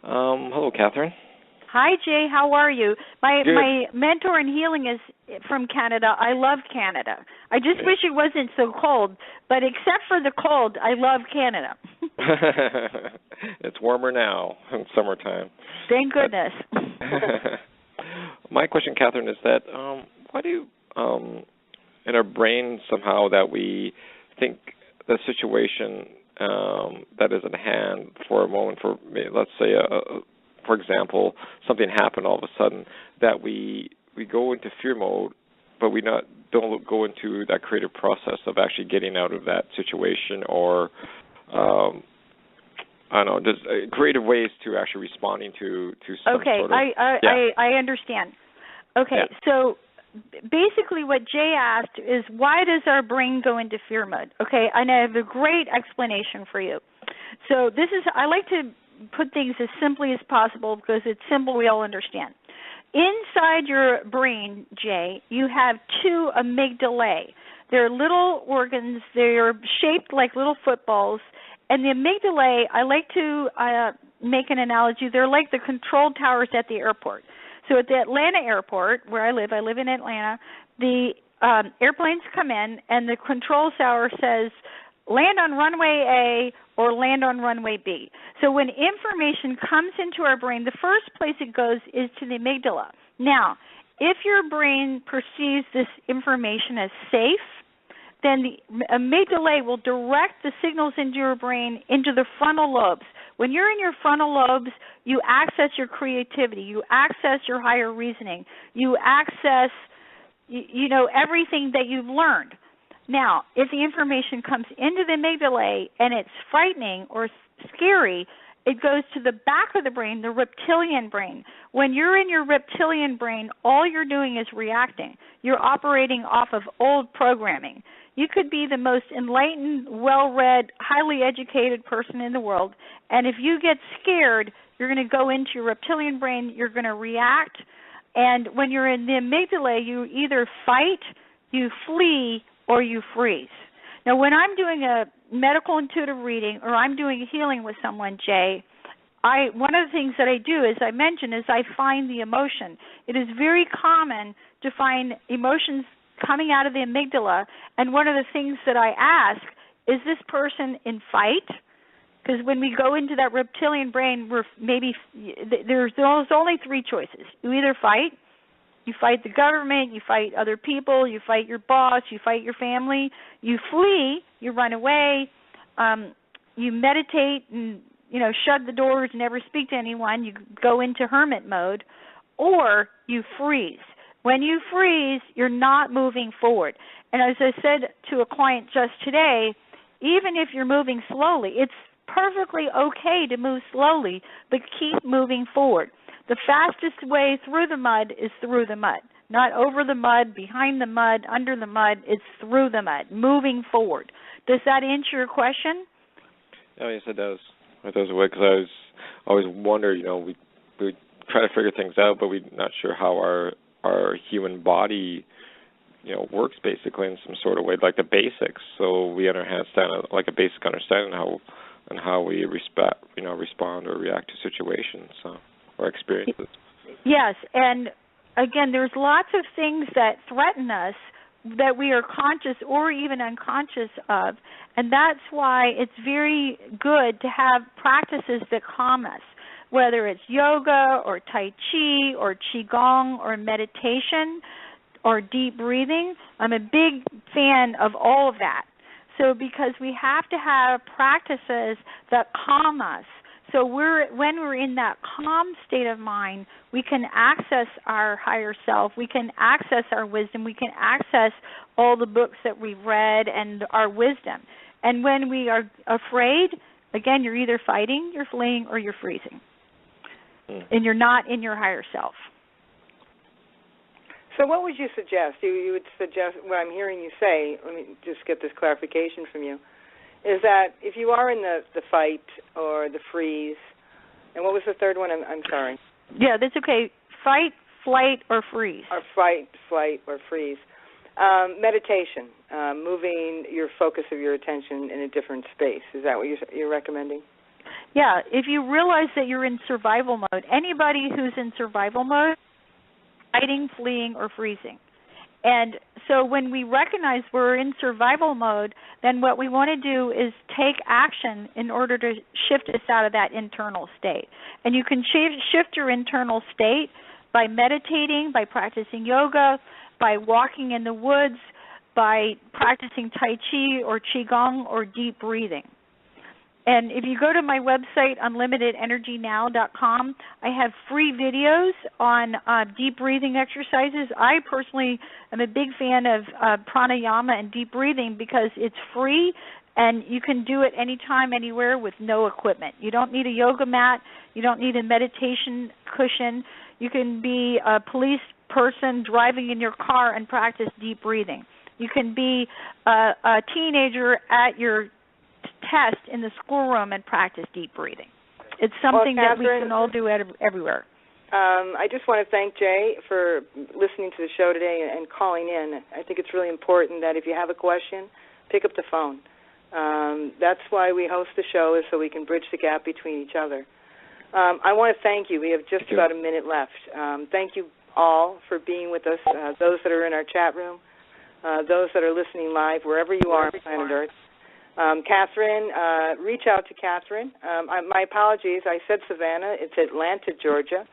Hello, Catherine. Hi, Jay. How are you? My Good. My mentor in healing is from Canada. I love Canada. I just wish it wasn't so cold, but except for the cold, I love Canada. It's warmer now in summertime. Thank goodness. My question, Catherine, is that why do in our brain somehow that we think the situation that is at hand for a moment, for let's say for example, something happened all of a sudden, that we go into fear mode, but we don't go into that creative process of actually getting out of that situation, or I don't know, just creative ways to actually responding to some sort of... I understand. Okay, yeah. So basically what Jay asked is, why does our brain go into fear mode? Okay, and I have a great explanation for you. So I like to put things as simply as possible because it's simple, we all understand. Inside your brain, Jay, you have two amygdalae. They're little organs. They're shaped like little footballs. And the amygdalae, I like to make an analogy, they're like the control towers at the airport. So at the Atlanta airport, where I live in Atlanta, the airplanes come in, and the control tower says, land on runway A or land on runway B. So when information comes into our brain, the first place it goes is to the amygdala. Now, if your brain perceives this information as safe, then the amygdala will direct the signals into your brain into the frontal lobes. When you're in your frontal lobes, you access your creativity, you access your higher reasoning, you access, everything that you've learned. Now, if the information comes into the amygdala and it's frightening or scary, it goes to the back of the brain, the reptilian brain. When you're in your reptilian brain, all you're doing is reacting. You're operating off of old programming. You could be the most enlightened, well-read, highly educated person in the world, and if you get scared, you're going to go into your reptilian brain, you're going to react, and when you're in the amygdala, you either fight, you flee, or you freeze. Now, when I'm doing a medical intuitive reading or I'm doing a healing with someone, Jay, one of the things that I do, as I mentioned, is I find the emotion. It is very common to find emotions coming out of the amygdala, and one of the things that I ask, is this person in fight? Because when we go into that reptilian brain, there's only three choices. You either fight, you fight the government, you fight other people, you fight your boss, you fight your family, you flee, you run away, you meditate and shut the doors, never speak to anyone, you go into hermit mode, or you freeze. When you freeze, you're not moving forward. And as I said to a client just today, even if you're moving slowly, it's perfectly okay to move slowly, but keep moving forward. The fastest way through the mud is through the mud, not over the mud, behind the mud, under the mud. It's through the mud, moving forward. Does that answer your question? Oh, yes, it does. It does, because I always wondered, we try to figure things out, but we're not sure how our human body, works basically in some sort of way, like the basics. So we understand like a basic understanding how we respond or react to situations or experiences. Yes, and again, there's lots of things that threaten us that we are conscious or even unconscious of, and that's why it's very good to have practices that calm us, whether it's yoga or Tai Chi or Qigong or meditation or deep breathing. I'm a big fan of all of that. So because we have to have practices that calm us. So when we're in that calm state of mind, we can access our higher self, we can access our wisdom, we can access all the books that we've read and our wisdom. And when we are afraid, again, you're either fighting, you're fleeing, or you're freezing. And you're not in your higher self. So what would you suggest? You would suggest, what I'm hearing you say, let me just get this clarification from you, is that if you are in the fight or the freeze, and what was the third one? I'm sorry. Yeah, that's okay. Fight, flight, or freeze. Or fight, flight, or freeze. Meditation, moving your focus of your attention in a different space. Is that what you're recommending? Yeah, if you realize that you're in survival mode, anybody who's in survival mode, fighting, fleeing, or freezing. And so when we recognize we're in survival mode, then what we want to do is take action in order to shift us out of that internal state. And you can shift your internal state by meditating, by practicing yoga, by walking in the woods, by practicing Tai Chi or Qigong or deep breathing. And if you go to my website, unlimitedenergynow.com, I have free videos on deep breathing exercises. I personally am a big fan of pranayama and deep breathing because it's free and you can do it anytime, anywhere with no equipment. You don't need a yoga mat. You don't need a meditation cushion. You can be a police person driving in your car and practice deep breathing. You can be a teenager at your test in the schoolroom and practice deep breathing. It's something that we can all do everywhere. I just want to thank Jay for listening to the show today and calling in. I think it's really important that if you have a question, pick up the phone. That's why we host the show, is so we can bridge the gap between each other. I want to thank you. We have just about a minute left. Thank you all for being with us, those that are in our chat room, those that are listening live, wherever you are on planet Earth. Catherine, reach out to Catherine. My apologies. I said Savannah. It's Atlanta, Georgia.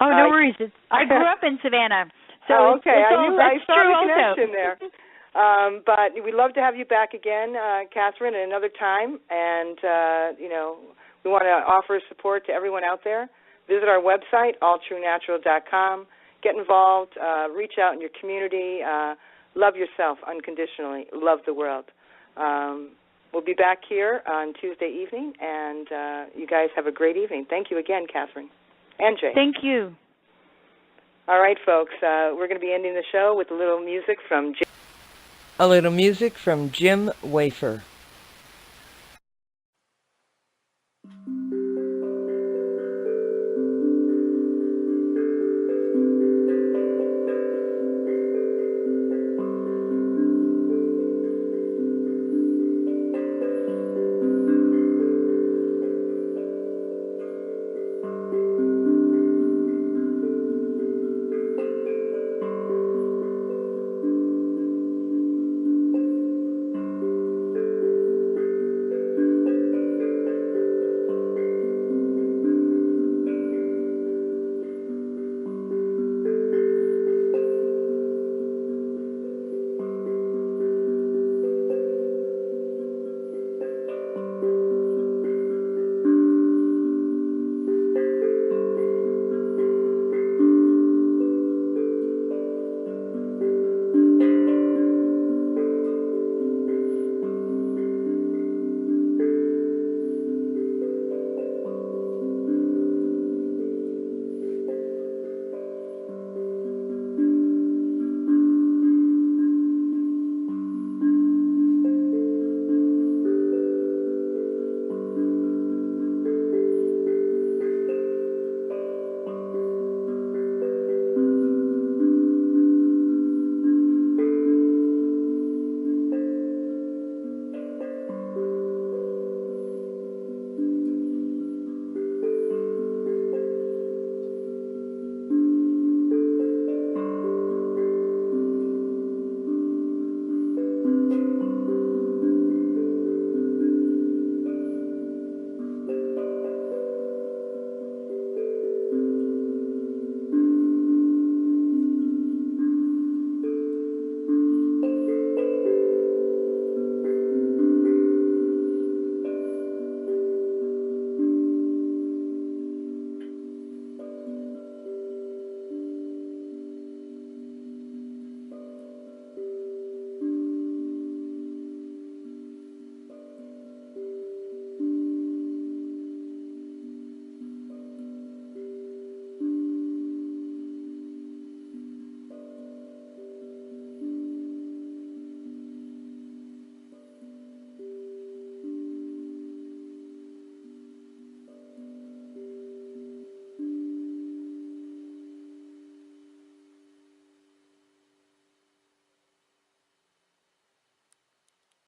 Oh, no worries. I grew up in Savannah. So okay. I saw true the connection also. there. But we'd love to have you back again, Catherine, at another time. And, we want to offer support to everyone out there. Visit our website, alltruenatural.com. Get involved. Reach out in your community. Love yourself unconditionally. Love the world. We'll be back here on Tuesday evening, and you guys have a great evening. Thank you again, Catherine and Jay. Thank you. All right, folks. We're going to be ending the show with a little music from Jim. A little music from Jim Wafer.